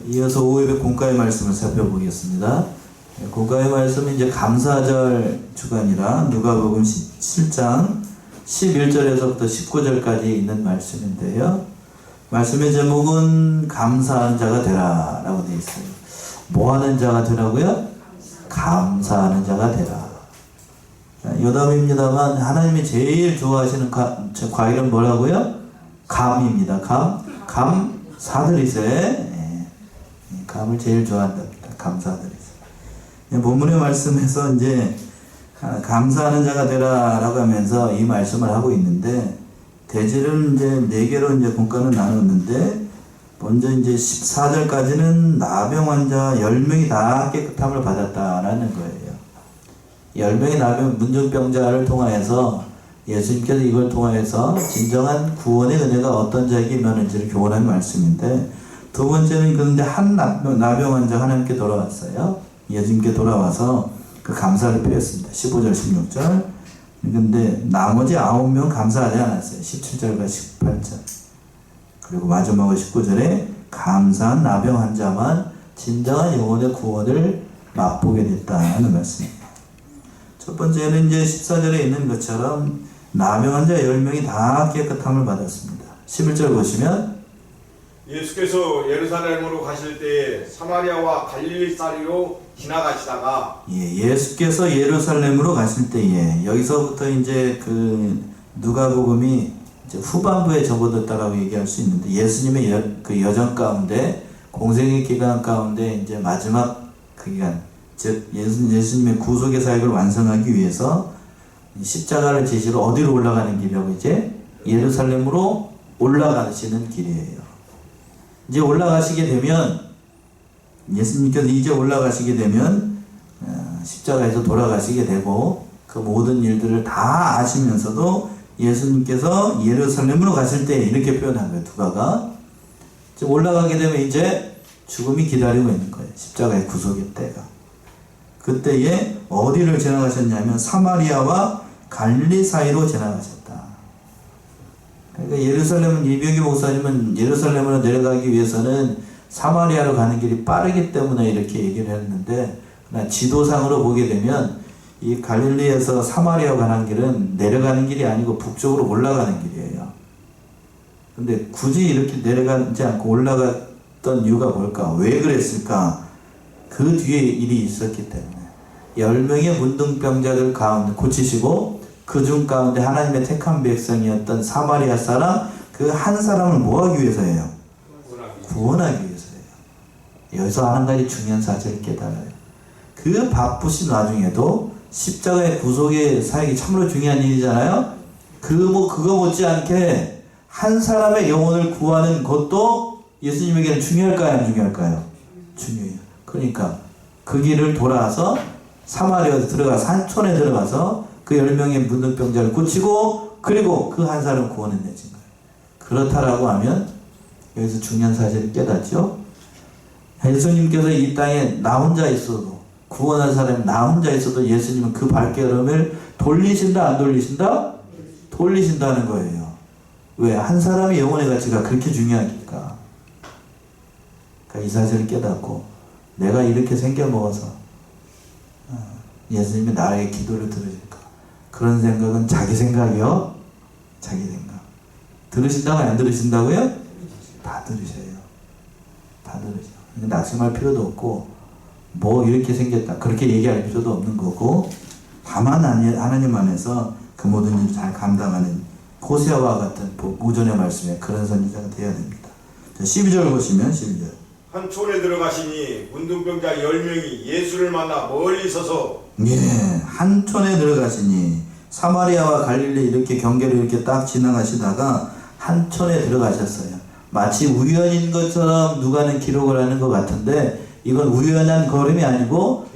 이어서 5일의 공과의 말씀을 살펴보겠습니다. 공과의 말씀은 이제 감사절 주간이라 누가복음 7장 11절에서부터 19절까지 있는 말씀인데요. 말씀의 제목은 감사하는 자가 되라 라고 되어 있어요. 뭐 하는 자가 되라고요? 감사하는 자가 되라. 여담입니다만 하나님이 제일 좋아하시는 과일은 뭐라고요? 감입니다. 감사드리세. 감을 제일 좋아한답니다. 감사드리세. 본문의 말씀에서 이제 감사하는 자가 되라 라고 하면서 이 말씀을 하고 있는데, 대지를 이제 4개로 이제 본과는 나눴는데, 먼저 이제 14절까지는 나병 환자 10명이 다 깨끗함을 받았다라는 거예요. 10명의 나병 문둥병자를 통하여서 예수님께서 이걸 통하여서 진정한 구원의 은혜가 어떤 자에게 임하는지를 교훈한 말씀인데, 두 번째는 그런데 한 나병 환자 하나님께 돌아왔어요. 예수님께 돌아와서 그 감사를 표했습니다. 15절 16절. 근데 나머지 9명 감사하지 않았어요. 17절과 18절. 그리고 마지막으로 19절에 감사한 나병 환자만 진정한 영혼의 구원을 맛보게 됐다는 말씀입니다. 첫 번째는 이제 14절에 있는 것처럼 나병 환자 10명이 다 깨끗함을 받았습니다. 11절 보시면 예수께서 예루살렘으로 가실 때에 사마리아와 갈릴리 사이로 지나가시다가, 예수께서 예루살렘으로 가실 때에, 여기서부터 이제 그 누가복음이 이제 후반부에 접어들었다라고 얘기할 수 있는데, 예수님의 그 여정 가운데, 공생의 기간 가운데 이제 마지막 그 기간, 즉 예수님의 구속의 사역을 완성하기 위해서 십자가를 지시러 어디로 올라가는 길이라고, 이제 예루살렘으로 올라가시는 길이에요. 이제 올라가시게 되면, 예수님께서 이제 올라가시게 되면 십자가에서 돌아가시게 되고, 그 모든 일들을 다 아시면서도 예수님께서 예루살렘으로 가실 때 이렇게 표현한 거예요. 누가가 올라가게 되면 이제 죽음이 기다리고 있는 거예요. 십자가의 구속의 때가. 그때에 어디를 지나가셨냐면 사마리아와 갈릴리 사이로 지나가셨다. 그러니까 예루살렘은, 이병기 목사님은 예루살렘으로 내려가기 위해서는 사마리아로 가는 길이 빠르기 때문에 이렇게 얘기를 했는데, 그러나 지도상으로 보게 되면 이 갈릴리에서 사마리아로 가는 길은 내려가는 길이 아니고 북쪽으로 올라가는 길이에요. 근데 굳이 이렇게 내려가지 않고 올라갔던 이유가 뭘까? 왜 그랬을까? 그 뒤에 일이 있었기 때문에. 10명의 문둥병자들 가운데 고치시고, 그 중 가운데 하나님의 택한 백성이었던 사마리아 사람 그 한 사람을 뭐하기 위해서예요? 구원하기 위해서예요. 여기서 한 가지 중요한 사실을 깨달아요. 그 바쁘신 와중에도 십자가의 구속의 사역이 참으로 중요한 일이잖아요. 그거 못지않게 한 사람의 영혼을 구하는 것도 예수님에게는 중요할까요? 안 중요할까요? 중요해요. 그러니까 그 길을 돌아서 사마리아에 들어가서, 산촌에 들어가서 그 10명의 문둥병자를 고치고, 그리고 그 한 사람을 구원해내신 거예요. 그렇다라고 하면 여기서 중요한 사실을 깨닫죠. 예수님께서 이 땅에 나 혼자 있어도, 구원한 사람이 나 혼자 있어도 예수님은 그 발걸음을 돌리신다, 안 돌리신다? 돌리신다는 거예요. 왜? 한 사람의 영혼의 가치가 그렇게 중요하니까. 그러니까 이 사실을 깨닫고, 내가 이렇게 생겨먹어서 예수님이 나의 기도를 들으실까? 그런 생각은 자기 생각이요. 자기 생각. 들으신다고 안 들으신다고요? 다 들으셔요. 다 들으셔. 근데 낙심할 필요도 없고, 뭐 이렇게 생겼다 그렇게 얘기할 필요도 없는 거고, 다만 하나님 안에서 그 모든 일을 잘 감당하는 호세아와 같은 무전의 말씀에 그런 선지자가 되어야 됩니다. 12절 보시면, 12절. 한 촌에 들어가시니 문둥병자 10명이 예수를 만나 멀리 서서, 한 촌에 들어가시니, 사마리아와 갈릴리 이렇게 경계를 이렇게 딱 지나가시다가 한 촌에 들어가셨어요. 마치 우연인 것처럼 누가는 기록을 하는 것 같은데, 이건 우연한 걸음이 아니고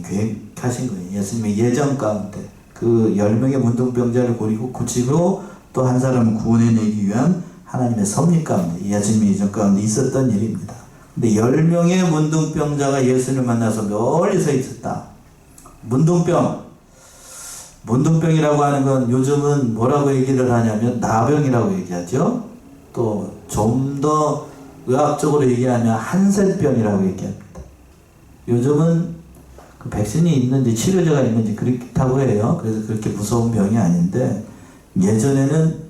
계획하신 거예요. 예수님의 예정 가운데 그 10명의 문둥병자를 고치고 또 한 사람을 구원해내기 위한 하나님의 섭리 가운데, 예수님의 예정 가운데 있었던 일입니다. 근데 10명의 문둥병자가 예수님을 만나서 멀리 서 있었다. 문둥병이라고 하는 건 요즘은 뭐라고 얘기를 하냐면 나병이라고 얘기하죠. 또 좀 더 의학적으로 얘기하면 한센병이라고 얘기합니다. 요즘은 그 백신이 있는지 치료제가 있는지 그렇다고 해요. 그래서 그렇게 무서운 병이 아닌데, 예전에는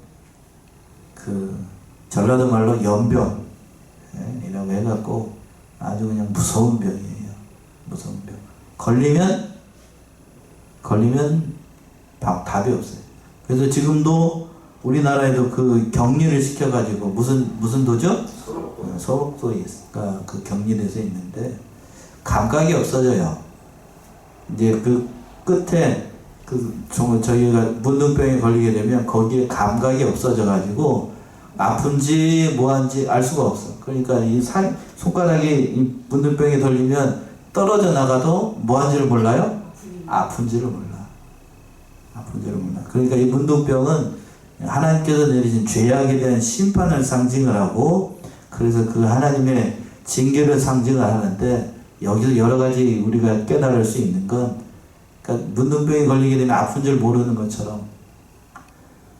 그 전라도 말로 연병 이라고 해갖고 아주 그냥 무서운 병이에요. 무서운 병. 걸리면 답이 없어요. 그래서 지금도 우리나라에도 그 격리를 시켜가지고 무슨 도죠? 소록도가 그 격리돼서 있는데 감각이 없어져요. 이제 그 끝에 저희가 문둥병에 걸리게 되면 거기에 감각이 없어져가지고 아픈지 뭐한지 알 수가 없어. 그러니까 이 손가락이 이 문둥병에 걸리면 떨어져 나가도 뭐한지를 몰라요? 아픈지를 몰라. 그러니까 이 문둥병은 하나님께서 내리신 죄악에 대한 심판을 상징을 하고, 그래서 그 하나님의 징계를 상징을 하는데, 여기서 여러 가지 우리가 깨달을 수 있는 건, 그러니까 문둥병에 걸리게 되면 아픈 줄 모르는 것처럼,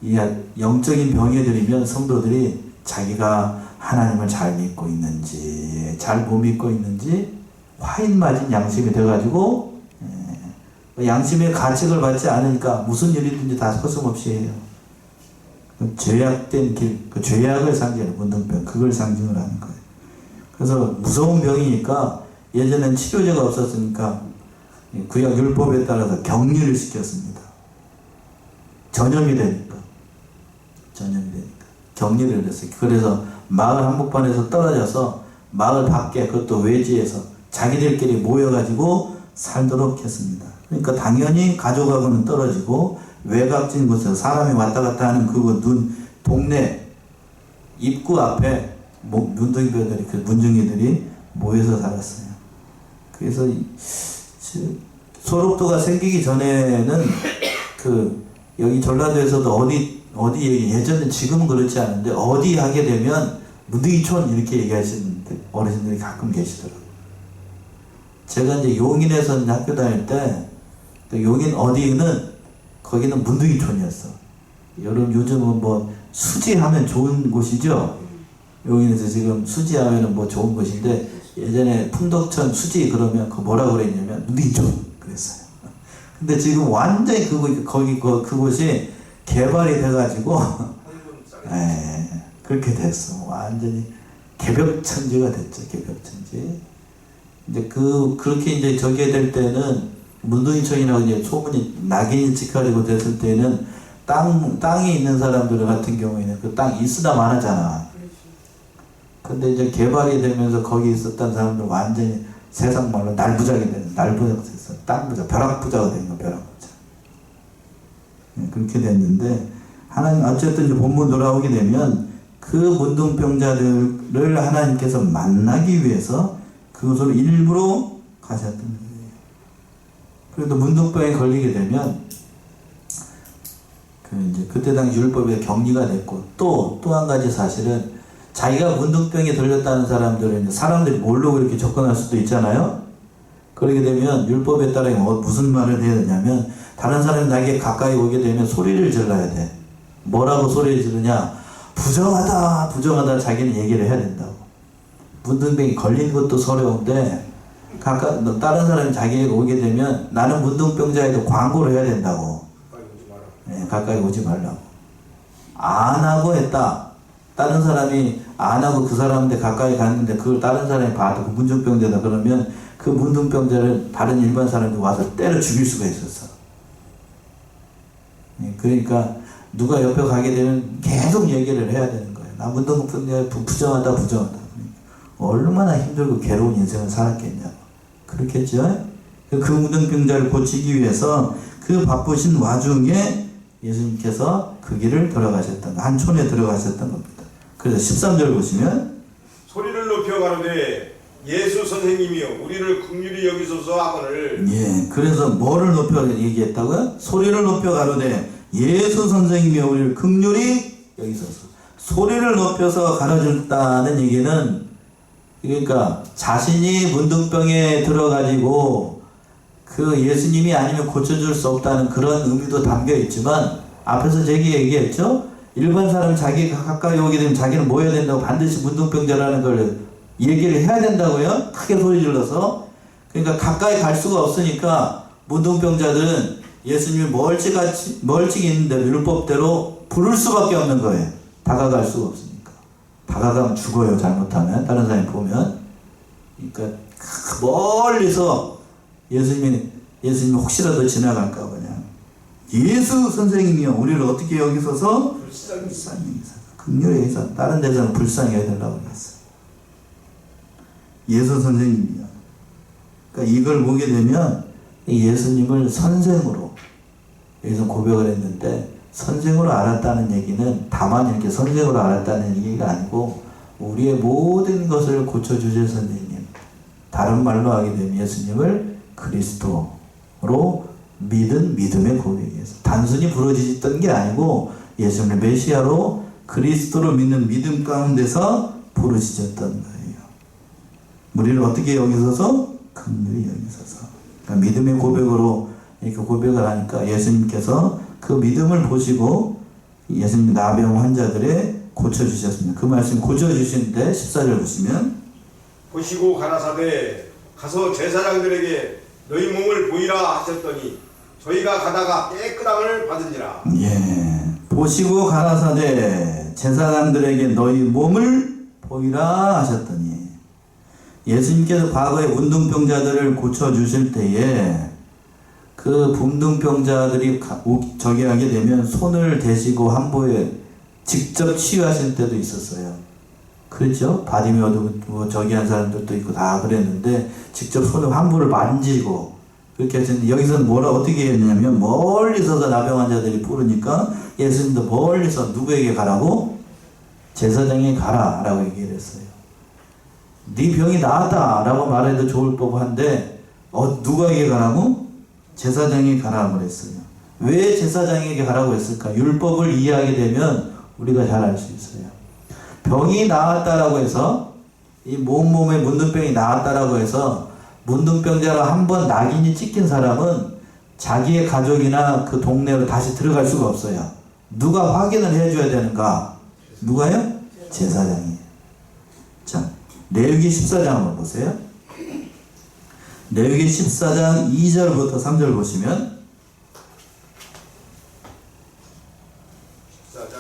이 영적인 병에 들이면 성도들이 자기가 하나님을 잘 믿고 있는지, 잘 못 믿고 있는지 화인 맞은 양심이 돼가지고, 양심의 가책을 받지 않으니까 무슨 일이든지 다 서슴없이 해요. 죄악된 길, 그 죄악을 상징하는 문둥병, 그걸 상징을 하는 거예요. 그래서 무서운 병이니까 예전엔 치료제가 없었으니까 구약 율법에 따라서 격리를 시켰습니다. 전염이 되니까 격리를 했어요. 그래서 마을 한복판에서 떨어져서 마을 밖에, 그것도 외지에서 자기들끼리 모여가지고 살도록 했습니다. 그러니까 당연히 가족하고는 떨어지고 외곽진 곳에서 사람이 왔다 갔다 하는 동네 입구 앞에 문둥이들이, 그 문중이들이 모여서 살았어요. 그래서 소록도가 생기기 전에는 여기 전라도에서도 예전에 지금은 그렇지 않은데 어디 하게 되면 문둥이촌 이렇게 얘기하시는 어르신들이 가끔 계시더라고요. 제가 이제 용인에서 학교 다닐 때 용인 어디는 거기는 문둥이촌이었어. 요즘은 뭐 수지하면 좋은 곳이죠. 용인에서 지금 수지하면은 뭐 좋은 곳인데, 예전에 풍덕천 수지 그러면 그 뭐라 그랬냐면 문둥이촌 그랬어요. 근데 지금 완전히 그곳이 개발이 돼가지고 그렇게 됐어. 완전히 개벽천지가 됐죠. 개벽천지. 이제 그렇게 이제 저게 될 때는 문둥이촌이라고 이제 소문이 낙인이 찍혀지고 됐을 때는 땅이 있는 사람들 같은 경우에는 그 땅 있으나 마나잖아. 근데 이제 개발이 되면서 거기 있었던 사람들 완전히 세상 말로 날부작이 됐어. 땅부자, 벼락부자가 된 거야, 벼락부자. 그렇게 됐는데, 하나님, 어쨌든 이제 본문 돌아오게 되면 그 문둥병자들을 하나님께서 만나기 위해서 그것을 일부러 가셨던 거예요. 그래도 문둥병에 걸리게 되면 그때 당시 율법에 격리가 됐고, 또 한 가지 사실은 자기가 문둥병에 걸렸다는 사람들은 사람들이 모르고 이렇게 접근할 수도 있잖아요. 그러게 되면 율법에 따라 무슨 말을 해야 되냐면, 다른 사람이 나에게 가까이 오게 되면 소리를 질러야 돼. 뭐라고 소리를 지르냐? 부정하다 자기는 얘기를 해야 된다고. 문둥병이 걸린 것도 서러운데 다른 사람이 자기에게 오게 되면 나는 문둥병자에도 광고를 해야 된다고. 가까이 오지 말라고. 안 하고 했다. 다른 사람이 안 하고 그 사람한테 가까이 갔는데 그걸 다른 사람이 봐도 그 문둥병자다 그러면 그 문둥병자를 다른 일반 사람들이 와서 때려 죽일 수가 있었어. 그러니까 누가 옆에 가게 되면 계속 얘기를 해야 되는 거예요. 나 문둥병자 부정하다. 얼마나 힘들고 괴로운 인생을 살았겠냐고. 그렇겠죠? 그 문둥병자를 고치기 위해서 그 바쁘신 와중에 예수님께서 그 길을 들어가셨던, 한 촌에 들어가셨던 겁니다. 그래서 13절 보시면, 소리를 높여 가로되 예수 선생님이여 우리를 긍휼히 여기소서 하거늘. 그래서 뭐를 높여 얘기했다고요? 소리를 높여 가로되 예수 선생님이여 우리를 긍휼히 여기소서. 소리를 높여서 가르쳤다는 얘기는, 그러니까 자신이 문둥병에 들어가지고 그 예수님이 아니면 고쳐줄 수 없다는 그런 의미도 담겨 있지만, 앞에서 제가 얘기했죠? 일반 사람 자기가 가까이 오게 되면 자기는 뭐 해야 된다고 반드시 문둥병자라는 걸 얘기를 해야 된다고요? 크게 소리 질러서. 그러니까 가까이 갈 수가 없으니까 문둥병자들은 예수님이 멀찍이 있는데 율법대로 부를 수밖에 없는 거예요. 다가갈 수가 없으니까. 다가가면 죽어요, 잘못하면. 다른 사람이 보면. 그러니까 멀리서 예수님이 혹시라도 지나갈까 봐 그냥 예수 선생님이요, 우리를 어떻게 여기 서서 불쌍히 여기서 긍휼히 여기서, 다른 데서는 불쌍히 여기달라고 그랬어요. 예수 선생님이요. 그러니까 이걸 보게 되면 예수님을 선생으로 여기서 고백을 했는데, 선생으로 알았다는 얘기는 다만 이렇게 선생으로 알았다는 얘기가 아니고 우리의 모든 것을 고쳐주실 선생님, 다른 말로 하게 되면 예수님을 그리스도로 믿은 믿음의 고백이에요. 단순히 부르짖었던 게 아니고 예수님을 메시아로 그리스도로 믿는 믿음 가운데서 부르짖었던 거예요. 우리를 어떻게 여기서서? 긍휼히 여기서서. 그러니까 믿음의 고백으로 이렇게 고백을 하니까 예수님께서 그 믿음을 보시고 예수님 나병 환자들의 고쳐주셨습니다. 그 말씀 고쳐주시는데 14절 보시면, 보시고 가라사대 가서 제사장들에게 너희 몸을 보이라 하셨더니 저희가 가다가 깨끗함을 받으니라. 예, 보시고 가라사대 제사장들에게 너희 몸을 보이라 하셨더니, 예수님께서 과거에 문둥병자들을 고쳐주실 때에 그 문둥병자들이 저기 하게 되면 손을 대시고 한보에 직접 치유하실 때도 있었어요. 그렇죠? 바디메어도 뭐 저기 한 사람들도 있고 다 그랬는데 직접 손을 한보를 만지고 그렇게 하셨는데, 여기서는 어떻게 했냐면 멀리 서서 나병 환자들이 부르니까 예수님도 멀리서 누구에게 가라고? 제사장에게 가라 라고 얘기를 했어요. 네 병이 나았다 라고 말해도 좋을 법한데 누구에게 가라고? 제사장에게 가라고 그랬어요. 왜 제사장에게 가라고 했을까? 율법을 이해하게 되면 우리가 잘 알 수 있어요. 병이 나았다라고 해서, 이 몸에 문둥병이 나았다라고 해서 문둥병자로 한번 낙인이 찍힌 사람은 자기의 가족이나 그 동네로 다시 들어갈 수가 없어요. 누가 확인을 해줘야 되는가? 누가요? 제사장이에요. 자, 레위기 14장 한번 보세요. 레위기 14장 2절부터 3절 보시면, 14장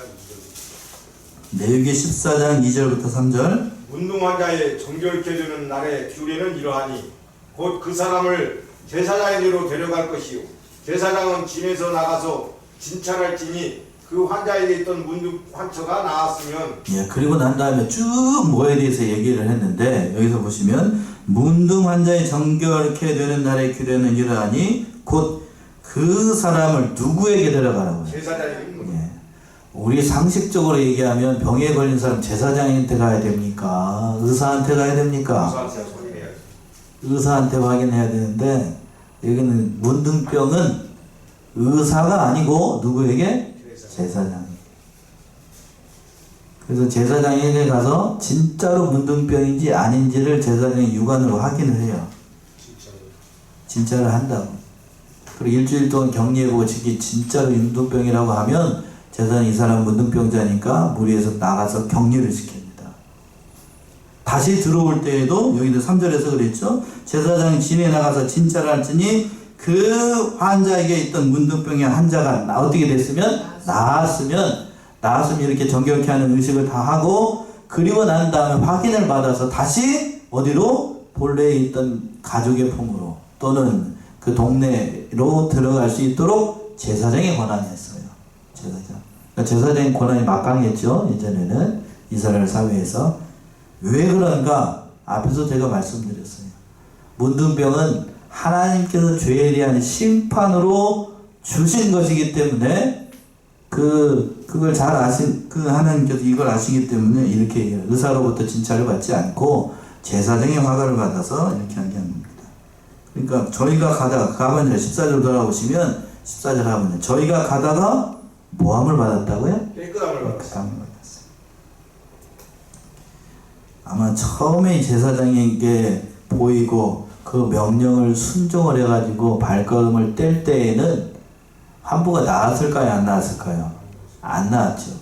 2절. 레위기 14장 2절부터 3절. 문둥 환자의 정결케 되는 날의 규례는 이러하니 곧 그 사람을 제사장에게로 데려갈 것이요, 제사장은 진에서 나가서 진찰할지니 그 환자에게 있던 문둥 환처가 나았으면. 예, 그리고 난 다음에 쭉 뭐에 대해서 얘기를 했는데, 여기서 보시면 문둥 환자의 정결케 되는 날의 규례는 이러하니 곧 그 사람을 누구에게 데려가라고요? 제사장에게. 예. 우리 상식적으로 얘기하면 병에 걸린 사람 제사장한테 가야 됩니까? 의사한테 가야 됩니까? 의사한테 확인해야 되는데, 여기는 문둥병은 의사가 아니고 누구에게? 제사장. 그래서 제사장에게 가서 진짜로 문둥병인지 아닌지를 제사장이 육안으로 확인을 해요. 진짜를 한다고. 그리고 일주일 동안 격리해보고 진짜로 문둥병이라고 하면 제사장이 이 사람 문둥병자니까 무리에서 나가서 격리를 시킵니다. 다시 들어올 때에도 여기도 3절에서 그랬죠. 제사장이 진에 나가서 진찰을 할지니 그 환자에게 있던 문둥병의 환자가 어떻게 됐으면? 나았으면 이렇게 정결케 하는 의식을 다 하고, 그리고 난 다음에 확인을 받아서 다시 어디로? 본래에 있던 가족의 품으로 또는 그 동네로 들어갈 수 있도록 제사장의 권한이 있어요. 제사장. 그러니까 제사장의 권한이 막강했죠. 예전에는 이스라엘 사회에서. 왜 그런가? 앞에서 제가 말씀드렸어요. 문둥병은 하나님께서 죄에 대한 심판으로 주신 것이기 때문에 그걸 잘 아신 하나님께서 이걸 아시기 때문에 이렇게 얘기해요. 의사로부터 진찰을 받지 않고 제사장의 허가를 받아서 이렇게 하게 합니다. 그러니까 저희가 가면 14절 돌아오시면 14절 하면 저희가 가다가 모함을 받았다고요? 깨끗함을 받았어요. 아마 처음에 제사장에게 보이고 그 명령을 순종을 해가지고 발걸음을 뗄 때에는 환부가 나았을까요? 안 나았을까요? 안 나았죠.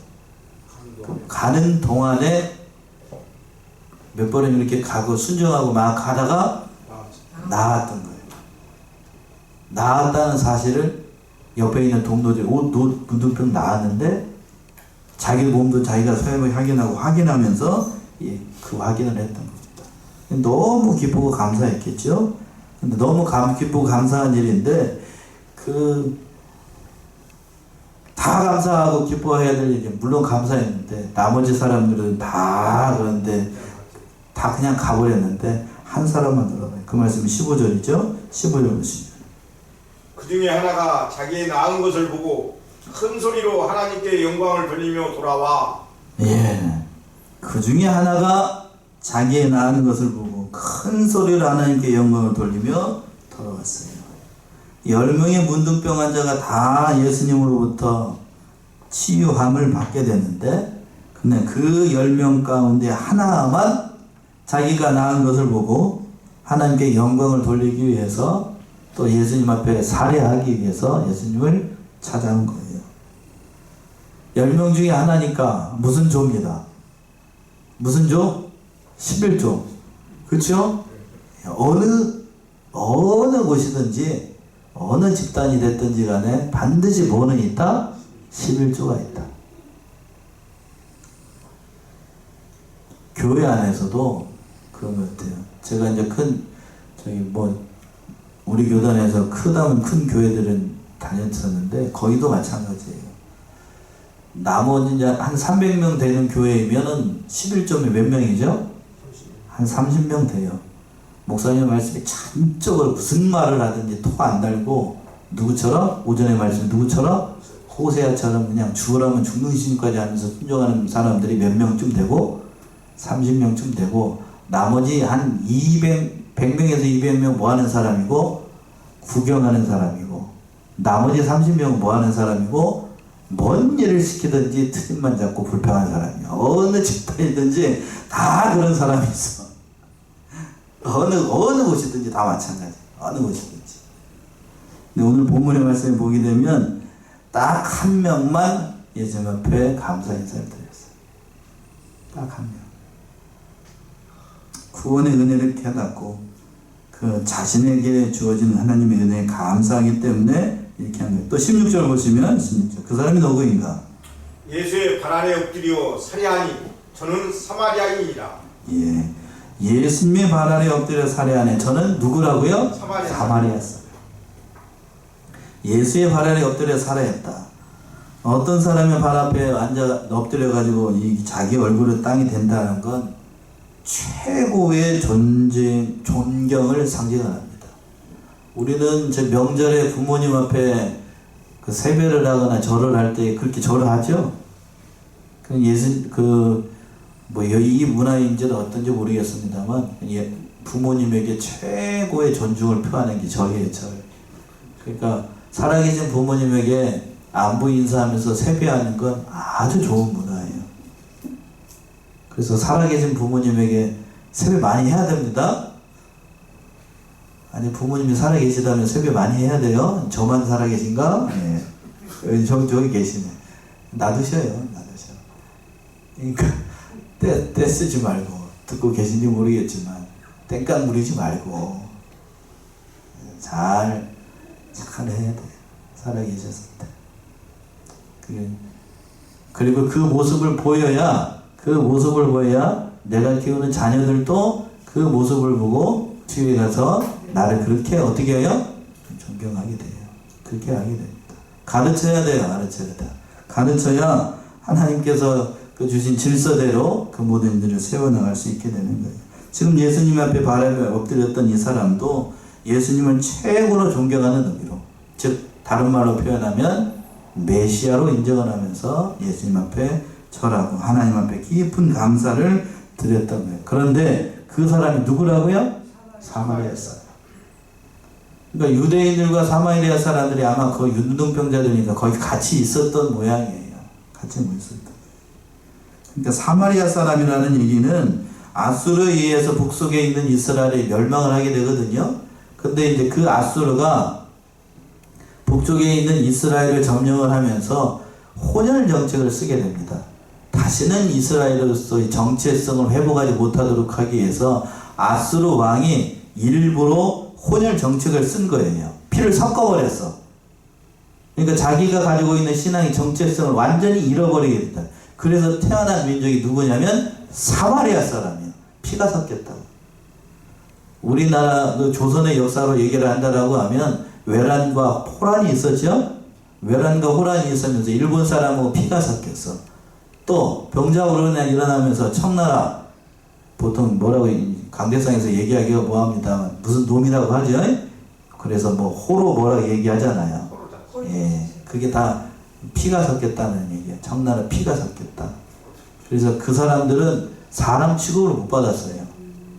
가는 동안에 몇 번은 이렇게 가고 순종하고 막 가다가 나았던 거예요. 나았다는 사실을 옆에 있는 동료들이 문둥병 나았는데 자기 몸도 자기가 소염을 확인하면서 그 확인을 했던 겁니다. 너무 기쁘고 감사했겠죠. 근데 너무 기쁘고 감사한 일인데 다 감사하고 기뻐해야 될 일이 물론 감사했는데 나머지 사람들은 다 그런데 다 그냥 가버렸는데 한 사람만 들어가요. 그 말씀이 15절이죠. 15절 보시죠. 그 중에 하나가 자기의 나은 것을 보고 큰 소리로 하나님께 영광을 돌리며 돌아와. 예. 그 중에 하나가 자기의 나은 것을 보고 큰 소리로 하나님께 영광을 돌리며 돌아왔어요. 10명의 문둥병 환자가 다 예수님으로부터 치유함을 받게 됐는데, 근데 그 10명 가운데 하나만 자기가 나은 것을 보고 하나님께 영광을 돌리기 위해서 또 예수님 앞에 살해하기 위해서 예수님을 찾아온 거예요. 10명 중에 하나니까 무슨 조입니다. 무슨 조? 11조. 그렇죠? 어느 곳이든지 어느 집단이 됐든지 간에 반드시 뭐는 있다? 11조가 있다. 교회 안에서도 그런 것 같아요. 제가 이제 우리 교단에서 크다면 큰 교회들은 다녔었는데 거기도 마찬가지예요. 나머지 이제 한 300명 되는 교회이면은 11점이 몇 명이죠? 한 30명 돼요. 목사님 말씀이 참적으로 무슨 말을 하든지 토 안 달고 누구처럼? 오전에 말씀 누구처럼? 호세아처럼 그냥 죽으라면 죽는 신까지 하면서 순종하는 사람들이 몇 명쯤 되고 30명쯤 되고 나머지 한 100명에서 200명 뭐 하는 사람이고 구경하는 사람이고 나머지 30명은 뭐 하는 사람이고 뭔 일을 시키든지 트집만 잡고 불평하는 사람이야. 어느 집단이든지 다 그런 사람이 있어. 어느 곳이든지 다 마찬가지. 어느 곳이든지. 근데 오늘 본문의 말씀을 보게 되면 딱 한 명만 예수님 앞에 감사 인사를 드렸어요. 딱 한 명. 구원의 은혜를 깨닫고 그 자신에게 주어진 하나님의 은혜에 감사하기 때문에 이렇게 한 거예요. 또 16절 보시면 16절. 그 사람이 누구인가? 예수의 발 아래 엎드려 살해하니 저는 사마리아인이라. 예. 예수님의 발 아래 엎드려 살해하니 저는 누구라고요? 사마리아 사람. 예수의 발 아래 엎드려 살해했다. 어떤 사람의 발 앞에 앉아 엎드려 가지고 자기 얼굴을 땅이 된다는 건 최고의 존경을 상징합니다. 우리는 제 명절에 부모님 앞에 그 세배를 하거나 절을 할 때 그렇게 절을 하죠. 이 문화인지는 어떤지 모르겠습니다만 부모님에게 최고의 존중을 표하는 게 절이에요. 절. 그러니까 살아계신 부모님에게 안부 인사하면서 세배하는 건 아주 좋은 문화예요. 그래서 살아계신 부모님에게 세배 많이 해야 됩니다. 아니 부모님이 살아계시다면 세배 많이 해야 돼요. 저만 살아계신가? 네. 저기 계시네. 놔두셔요. 그러니까 때 쓰지 말고 듣고 계신지 모르겠지만 땡깡 부리지 말고 잘 해야 돼. 살아계셨을 때. 그리고 그 모습을 보여야 내가 키우는 자녀들도 그 모습을 보고 주위에 가서 나를 그렇게 어떻게 해요? 존경하게 돼요. 그렇게 하게 됩니다. 가르쳐야 돼요. 가르쳐야 하나님께서 그 주신 질서대로 그 모든 일들을 세워나갈 수 있게 되는 거예요. 지금 예수님 앞에 발에 엎드렸던 이 사람도 예수님을 최고로 존경하는 의미로, 즉 다른 말로 표현하면 메시아로 인정을 하면서 예수님 앞에 절하고 하나님 앞에 깊은 감사를 드렸던 거예요. 그런데 그 사람이 누구라고요? 사마리아 사람. 그러니까 유대인들과 사마리아 사람들이 아마 그 문둥병자들이니까 거기 같이 있었던 모양이에요. 같이 있었던. 그러니까 사마리아 사람이라는 얘기는 아수르에 의해서 북쪽에 있는 이스라엘이 멸망을 하게 되거든요. 근데 이제 그 아수르가 북쪽에 있는 이스라엘을 점령을 하면서 혼혈 정책을 쓰게 됩니다. 다시는 이스라엘으로서의 정체성을 회복하지 못하도록 하기 위해서 아수르 왕이 일부러 혼혈 정책을 쓴 거예요. 피를 섞어버렸어. 그러니까 자기가 가지고 있는 신앙의 정체성을 완전히 잃어버리게 됐다. 그래서 태어난 민족이 누구냐면 사마리아 사람이에요. 피가 섞였다고. 우리나라 그 조선의 역사로 얘기를 한다라고 하면 외란과 호란이 있었죠. 외란과 호란이 있으면서 일본 사람하고 피가 섞였어. 또 병자호란이 일어나면서 청나라, 보통 뭐라고 강대상에서 얘기하기가 뭐합니다. 무슨 놈이라고 하죠. 그래서 뭐 호로 뭐라고 얘기하잖아요. 예, 그게 다 피가 섞였다는 얘기예요. 청나라 피가 섞였다. 그래서 그 사람들은 사람 취급을 못 받았어요.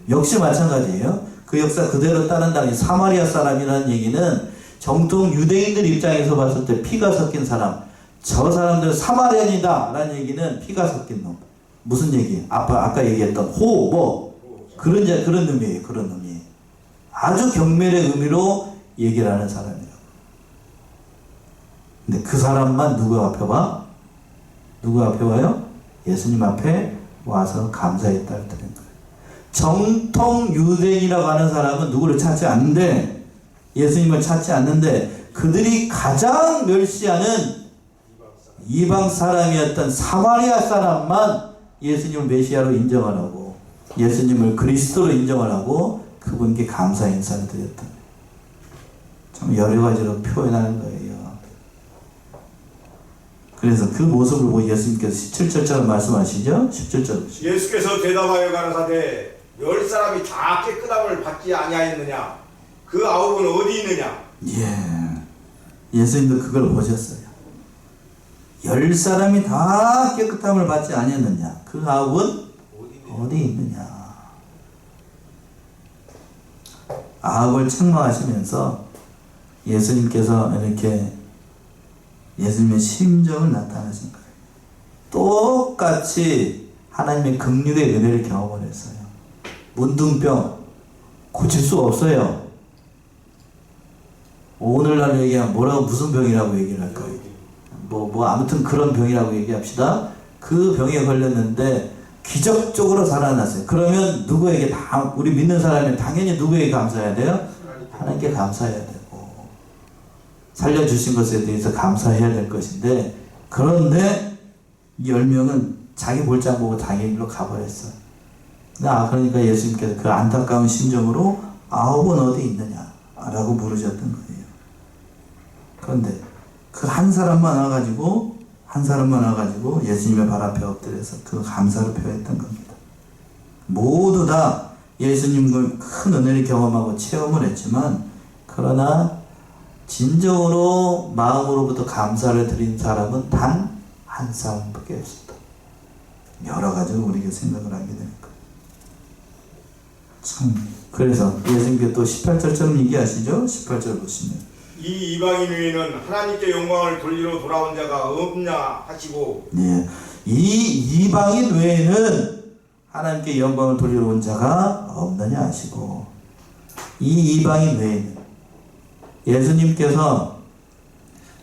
역시 마찬가지예요. 그 역사 그대로 따른다는 사마리아 사람이라는 얘기는 정통 유대인들 입장에서 봤을 때 피가 섞인 사람, 저 사람들은 사마리안이다 라는 얘기는 피가 섞인 놈. 무슨 얘기? 아까 얘기했던 그런 의미예요. 그런 의미. 아주 경멸의 의미로 얘기를 하는 사람이라고. 근데 그 사람만 누구 앞에 와? 누구 앞에 와요? 예수님 앞에 와서 감사했다는 거예요. 정통 유대인이라고 하는 사람은 누구를 찾지 않는데, 예수님을 찾지 않는데, 그들이 가장 멸시하는 이방 사람이었던 사마리아 사람만 예수님을 메시아로 인정을 하고, 예수님을 그리스도로 인정을 하고, 그분께 감사 인사를 드렸다. 참 여러 가지로 표현하는 거예요. 그래서 그 모습을 보고 예수님께서 17절처럼 말씀하시죠? 17절. 예수께서 대답하여 가라사대 10사람이 다 깨끗함을 받지 아니하였느냐? 그 9은 어디 있느냐? 예. 예수님도 그걸 보셨어요. 10사람이 다 깨끗함을 받지 아니했느냐? 그 9은 어디 있느냐? 아합을 책망하시면서 예수님께서 이렇게 예수님의 심정을 나타나신 거예요. 똑같이 하나님의 긍휼의 은혜를 경험을 했어요. 문둥병 고칠 수가 없어요. 오늘날 얘기하면 무슨 병이라고 얘기를 할까요? 아무튼 그런 병이라고 얘기합시다. 그 병에 걸렸는데 기적적으로 살아났어요. 그러면 누구에게 우리 믿는 사람은 당연히 누구에게 감사해야 돼요? 하나님께 감사해야 되고 살려주신 것에 대해서 감사해야 될 것인데, 그런데 이 10명은 자기 볼장 보고 자기 길로 가버렸어요. 그러니까 예수님께서 그 안타까운 심정으로 9은 어디 있느냐 라고 물으셨던 거예요. 그런데 그 한 사람만 와가지고 예수님의 발 앞에 엎드려서 그 감사를 표했던 겁니다. 모두 다 예수님과 큰 은혜를 경험하고 체험을 했지만, 그러나 진정으로 마음으로부터 감사를 드린 사람은 단 한 사람밖에 없었다. 여러 가지로 우리가 생각을 하게 되는 거예요. 참, 그래서 예수님께 또 18절처럼 얘기하시죠? 18절 보시면 이 이방인 외에는 하나님께 영광을 돌리러 돌아온 자가 없냐 하시고, 예, 이 이방인 외에는 하나님께 영광을 돌리러 온 자가 없느냐 하시고, 이 이방인 외에는 예수님께서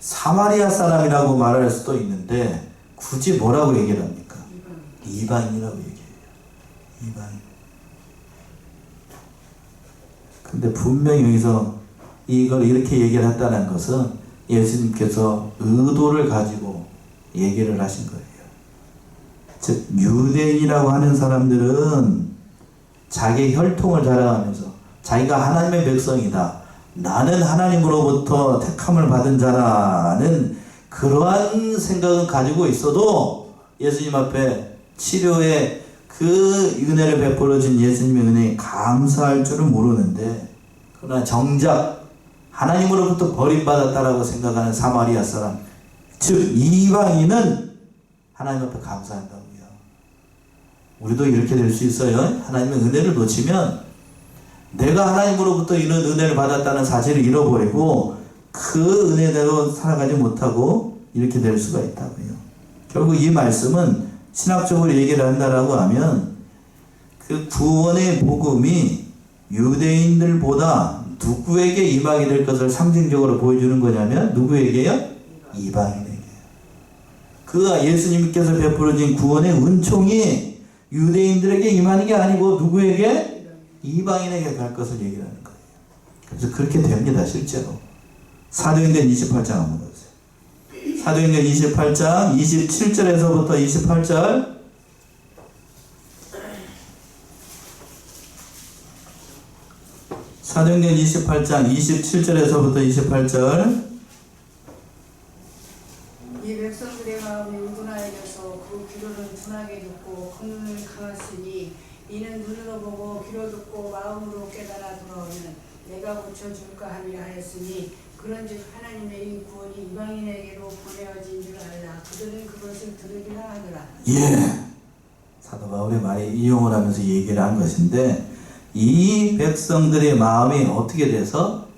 사마리아 사람이라고 말할 수도 있는데 굳이 뭐라고 얘기를 합니까? 이방인이라고 얘기해요. 이방인. 근데 분명히 여기서 이걸 이렇게 얘기를 했다는 것은 예수님께서 의도를 가지고 얘기를 하신 거예요. 즉 유대인이라고 하는 사람들은 자기 혈통을 자랑하면서 자기가 하나님의 백성이다, 나는 하나님으로부터 택함을 받은 자라는 그러한 생각은 가지고 있어도 예수님 앞에 치료의 그 은혜를 베풀어 준 예수님의 은혜에 감사할 줄은 모르는데, 그러나 정작 하나님으로부터 버림받았다라고 생각하는 사마리아 사람, 즉 이방인은 하나님 앞에 감사한다고요. 우리도 이렇게 될 수 있어요. 하나님의 은혜를 놓치면 내가 하나님으로부터 이런 은혜를 받았다는 사실을 잃어버리고 그 은혜대로 살아가지 못하고 이렇게 될 수가 있다고요. 결국 이 말씀은 신학적으로 얘기를 한다라고 하면 그 구원의 복음이 유대인들보다 누구에게 임하게 될 것을 상징적으로 보여주는 거냐면 누구에게요? 이방인에게. 그 예수님께서 베풀어진 구원의 은총이 유대인들에게 임하는 게 아니고 누구에게? 이방인에게 갈 것을 얘기하는 거예요. 그래서 그렇게 됩니다, 실제로. 사도행전 28장 한번 보세요. 사도행전 28장 27절에서부터 28절. 사도행전 28장 27절에서부터 28절. 이 백성들의 마음이 우둔하여져서 그 귀로는 둔하게 듣고 그 눈을 감았으니 이는 눈으로 보고 귀로 듣고 마음으로 깨달아 돌아오면 내가 고쳐줄까 함이라 하였으니 그런즉 하나님의 이 구원이 이방인에게로 보내어진 줄 알라. 그들은 그것을 들으기나 하더라. 예. 사도 바울이 많이 이용을 하면서 얘기를 한 것인데 이 백성들의 마음이 어떻게 돼서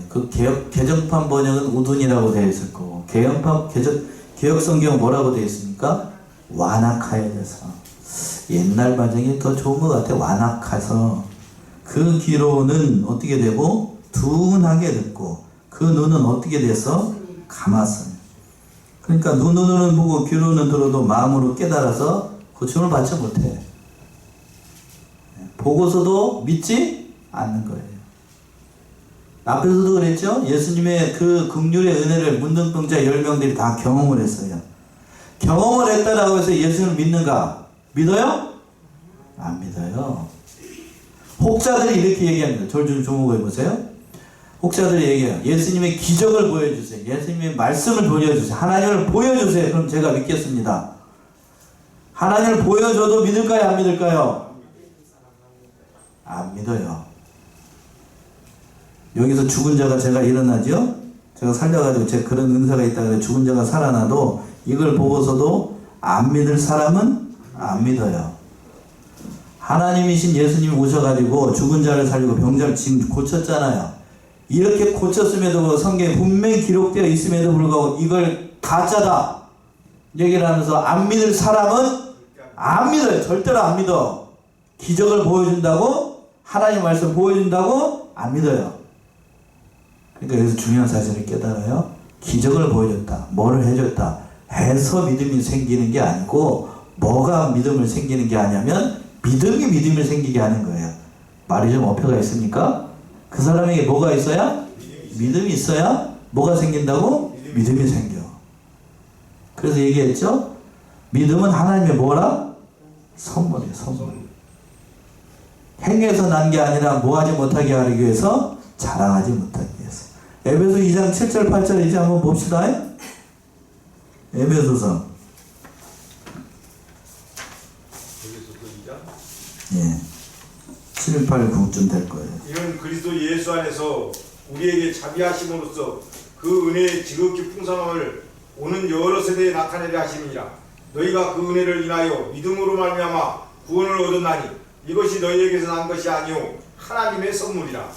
그 개정판 번역은 우둔이라고 되어 있을 거고 개혁 성경은 뭐라고 되어 있습니까? 완악하여져서. 옛날 반정이 더 좋은 것 같아. 완악해서 그 귀로는 어떻게 되고 둔하게 듣고 그 눈은 어떻게 돼서 감았어요. 그러니까 눈으로는 보고 귀로는 들어도 마음으로 깨달아서 고침을 받지 못해. 보고서도 믿지 않는 거예요. 앞에서도 그랬죠? 예수님의 그 긍휼의 은혜를 문둥병자 10명들이 다 경험을 했어요. 경험을 했다라고 해서 예수를 믿는가? 믿어요? 안 믿어요. 혹자들이 이렇게 얘기합니다. 절중 조목을 보세요. 혹자들이 얘기해요. 예수님의 기적을 보여주세요. 예수님의 말씀을 보여주세요. 하나님을 보여주세요. 그럼 제가 믿겠습니다. 하나님을 보여줘도 믿을까요? 안 믿을까요? 안 믿어요. 여기서 죽은 자가 제가 일어나죠? 제가 살려가지고 제가 그런 은사가 있다 그래 죽은 자가 살아나도 이걸 보고서도 안 믿을 사람은 안 믿어요. 하나님이신 예수님이 오셔가지고 죽은 자를 살리고 병자를 지금 고쳤잖아요. 이렇게 고쳤음에도 불구하고 성경에 분명히 기록되어 있음에도 불구하고 이걸 가짜다 얘기를 하면서 안 믿을 사람은 안 믿어요. 절대로 안 믿어. 기적을 보여준다고 하나님 말씀 보여준다고 안 믿어요. 그러니까 여기서 중요한 사실을 깨달아요. 기적을 보여줬다. 뭐를 해줬다. 해서 믿음이 생기는 게 아니고 뭐가 믿음을 생기는 게 아니냐면 믿음이 믿음을 생기게 하는 거예요. 말이 좀 어폐가 있습니까? 그 사람에게 뭐가 있어야? 믿음이 있어야 뭐가 생긴다고? 믿음이 생겨. 그래서 얘기했죠? 믿음은 하나님의 뭐라? 선물이에요. 선물. 행해서 난 게 아니라 뭐하지 못하게 하기 위해서 자랑하지 못하기 위해서. 에베소 2장 7절 8절 이제 한번 봅시다. 에베소서. 예. 7, 8, 9쯤 될 거예요. 이는 그리스도 예수 안에서 우리에게 자비하심으로써 그 은혜의 지극히 풍성함을 오는 여러 세대에 나타내게 하심이니라. 너희가 그 은혜를 인하여 믿음으로 말미암아 구원을 얻었나니 이것이 너희에게서 난 것이 아니요 하나님의 선물이라.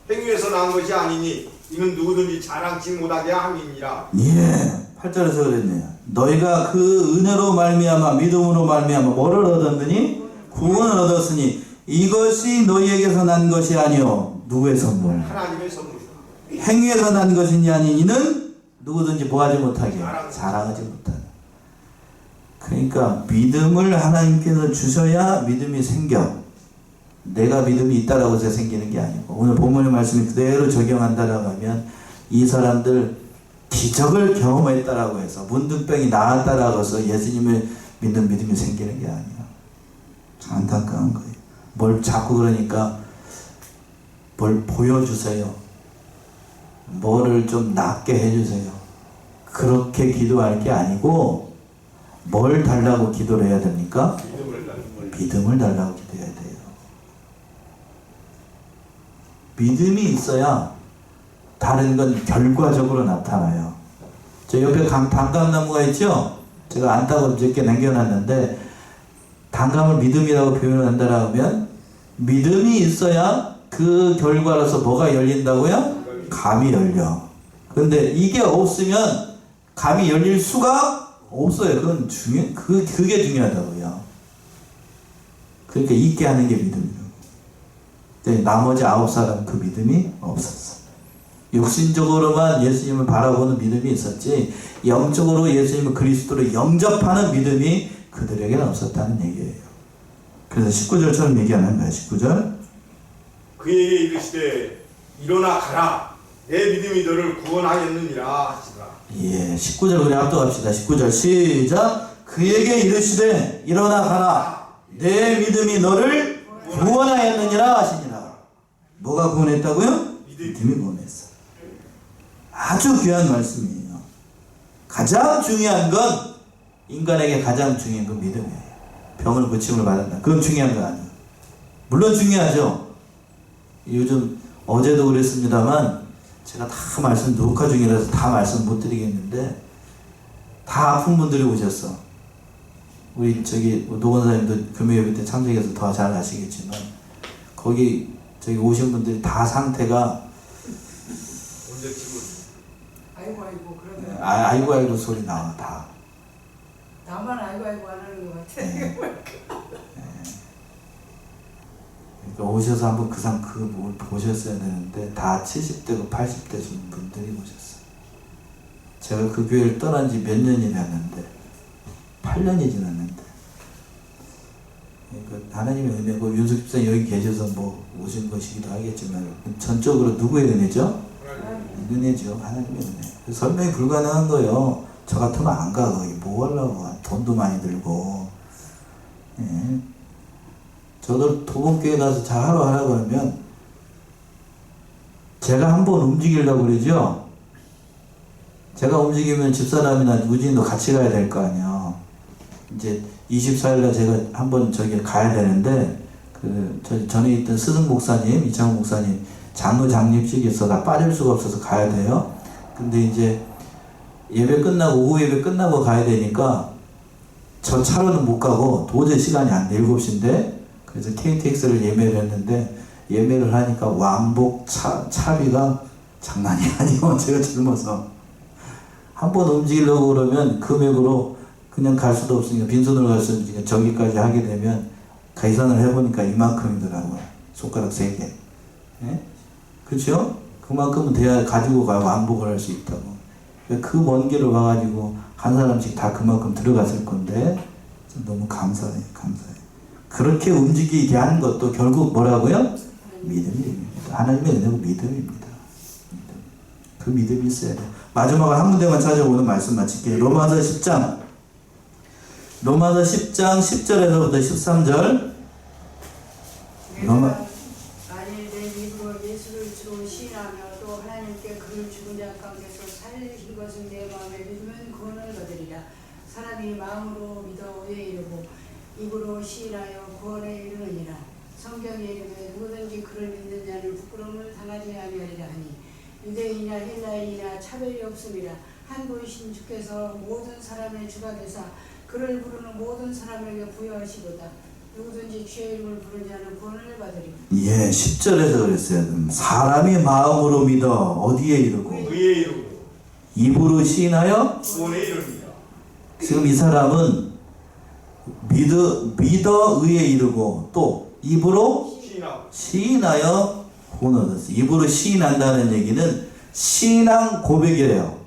행위에서 난 것이 아니니 이는 누구든지 자랑치 못하게 함이니라. 예. 8절에서 그랬네요. 너희가 그 은혜로 말미암아 믿음으로 말미암아 뭐를 얻었느니? 구원을 얻었으니 이것이 너희에게서 난 것이 아니요 누구의 선물? 하나님의 선물이다. 행위에서 난 것이니 아니 이는 누구든지 뭐하지 못하게 자랑하지 못하게. 그러니까 믿음을 하나님께서 주셔야 믿음이 생겨. 내가 믿음이 있다라고 해서 생기는 게 아니고 오늘 본문의 말씀이 그대로 적용한다라고 하면 이 사람들 기적을 경험했다라고 해서 문둥병이 나았다라고 해서 예수님을 믿는 믿음이 생기는 게 아니에요. 참 안타까운 거예요. 뭘 자꾸 그러니까 뭘 보여주세요. 뭐를 좀 낫게 해주세요. 그렇게 기도할 게 아니고 뭘 달라고 기도를 해야 됩니까? 믿음을 달라고 기도해야 돼요. 믿음이 있어야 다른 건 결과적으로 나타나요. 저 옆에 단감나무가 있죠? 제가 안 따고 몇개 남겨놨는데 단감을 믿음이라고 표현한다라 하면 믿음이 있어야 그 결과로서 뭐가 열린다고요? 감이 열려. 근데 이게 없으면 감이 열릴 수가 없어요. 그건 그게 중요하다고요. 그러니까 있게 하는 게 믿음이에요. 근데 나머지 9사람 그 믿음이 없었어. 육신적으로만 예수님을 바라보는 믿음이 있었지 영적으로 예수님을 그리스도로 영접하는 믿음이 그들에게는 없었다는 얘기예요. 그래서 19절처럼 얘기 안 하는 거예요. 19절. 그에게 이르시되 일어나 가라. 내 믿음이 너를 구원하였느니라 하시더라. 예, 19절 우리 압도합시다. 19절 시작. 그에게 이르시되 일어나 가라. 내 믿음이 너를 구원하였느니라 하시니라. 뭐가 구원했다고요? 믿음이 구원했어. 아주 귀한 말씀이에요. 가장 중요한 건 인간에게 가장 중요한 건 믿음이에요. 병을 고침을 받았다. 그건 중요한 거 아니에요. 물론 중요하죠. 요즘 어제도 그랬습니다만 제가 다 말씀 녹화 중이라서 다 말씀 못 드리겠는데 다 아픈 분들이 오셨어. 우리 저기 노건사님도 금요일 때 참석해서 더 잘 아시겠지만 거기 저기 오신 분들이 다 상태가 언제 치고 아이고 아이고 그러네. 아이고 아이고 소리 나와 다. 나만 아이고 아이고 안 하는 것 같아. 네. 그러니까 오셔서 한번 뭘 보셨어야 되는데 다 70대고 80대 분들이 오셨어요. 제가 그 교회를 떠난 지 몇 년이 됐는데 8년이 지났는데 그러니까 하나님의 은혜고 윤석 집사님 여기 계셔서 뭐 오신 것이기도 하겠지만 전적으로 누구의 은혜죠? 은혜죠. 하나님의 은혜. 설명이 불가능한 거예요. 저 같으면 안 가. 거기 뭐 하려고. 돈도 많이 들고. 예. 저도 도봉교회 가서 잘 하라고 하면 제가 한번 움직이려고 그러죠. 제가 움직이면 집사람이나 우진도 같이 가야 될 거 아니에요. 이제 24일날 제가 한번 저기 가야 되는데 전에 있던 스승 목사님, 이창호 목사님 장로 장립식이 있어서 빠질 수가 없어서 가야 돼요. 근데 이제 예배 끝나고 오후 예배 끝나고 가야 되니까 저 차로는 못 가고 도저히 시간이 안 돼. 7시인데 그래서 KTX를 예매를 했는데 예매를 하니까 왕복 차비가 장난이 아니에요. 제가 젊어서 한번 움직이려고 그러면 금액으로 그냥 갈 수도 없으니까 빈손으로 갈 수 없으니까 저기까지 하게 되면 계산을 해보니까 이만큼이더라고요. 손가락 3개. 예? 그렇죠? 그만큼은 돼야 가지고 가요. 왕복을 할 수 있다고. 그 먼 길을 와가지고 한 사람씩 다 그만큼 들어갔을 건데 너무 감사해요. 감사해요. 그렇게 움직이게 하는 것도 결국 뭐라고요? 믿음입니다. 하나님의 은혜고 믿음입니다. 그 믿음이 있어야 돼요. 마지막으로 한 군데만 찾아오는 말씀 마칠게요. 로마서 10장 10절에서부터 13절. 만일 내 입으로 예수를 주로 시인하며 또 하나님께 그를 죽은 자 가운데서 살리신 것을 내 마음에 믿으면 구원을 얻으리라. 사람이 마음으로 믿어 의에 이르고 입으로 시인하여 구원에 이르느니라. 성경에 이르되 누구든지 그를 믿는 자는 부끄러움을 당하지 아니하리라 하니 유대인이나 헬라인이나 차별이 없음이라. 한 분이신 주께서 모든 사람의 주가 되사 그를 부르는 모든 사람에게 부여하시도다. 누구든지 주의 이름을 부르는 자는 구원을 받으리라. 예, 10절에서 그랬어요. 사람이 마음으로 믿어 어디에 이르고 의에 이르고 입으로 시인하여 구원에 이릅니다. 지금 이 사람은 믿어 의에 이르고 또 입으로 시인하여 구원을 얻었어요. 입으로 시인한다는 얘기는 신앙 고백이에요.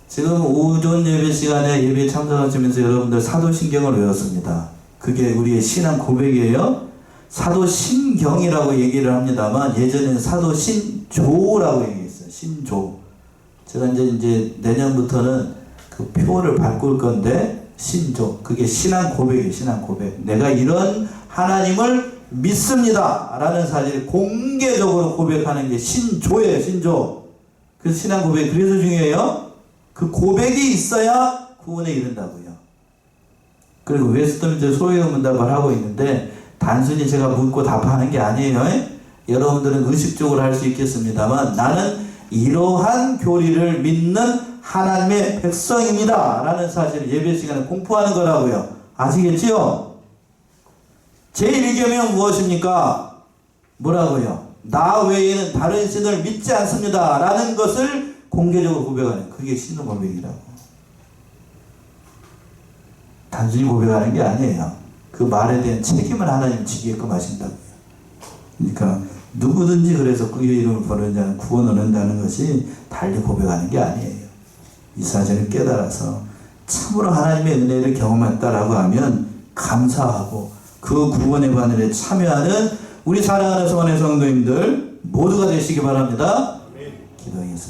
지금 오전 예배 시간에 예배 참석하시면서 여러분들 사도신경을 외웠습니다. 그게 우리의 신앙 고백이에요. 사도신경이라고 얘기를 합니다만 예전에는 사도신조라고 얘기했어요. 신조. 제가 이제 내년부터는 그 표를 바꿀 건데 신조. 그게 신앙 고백이에요. 신앙 고백. 내가 이런 하나님을 믿습니다 라는 사실을 공개적으로 고백하는 게 신조예요. 신조. 그래서 신앙 고백 그래서 중요해요. 그 고백이 있어야 구원에 이른다고요. 그리고 웨스트민스터 소유문답을 하고 있는데 단순히 제가 묻고 답하는 게 아니에요. 여러분들은 의식적으로 할 수 있겠습니다만 나는 이러한 교리를 믿는 하나님의 백성입니다 라는 사실을 예배 시간에 공포하는 거라고요. 아시겠지요? 제1계명은 무엇입니까? 뭐라고요? 나 외에는 다른 신을 믿지 않습니다 라는 것을 공개적으로 고백하는 그게 신앙 고백이라고. 단순히 고백하는 게 아니에요. 그 말에 대한 책임을 하나님 지게끔 하신다고요. 그러니까 누구든지 그래서 그의 이름을 부르는 자는 구원 얻는다는 것이 달리 고백하는 게 아니에요. 이 사실을 깨달아서 참으로 하나님의 은혜를 경험했다라고 하면 감사하고 그 구원의 바늘에 참여하는 우리 사랑하는 소원의 성도님들 모두가 되시기 바랍니다. 기도하겠습니다.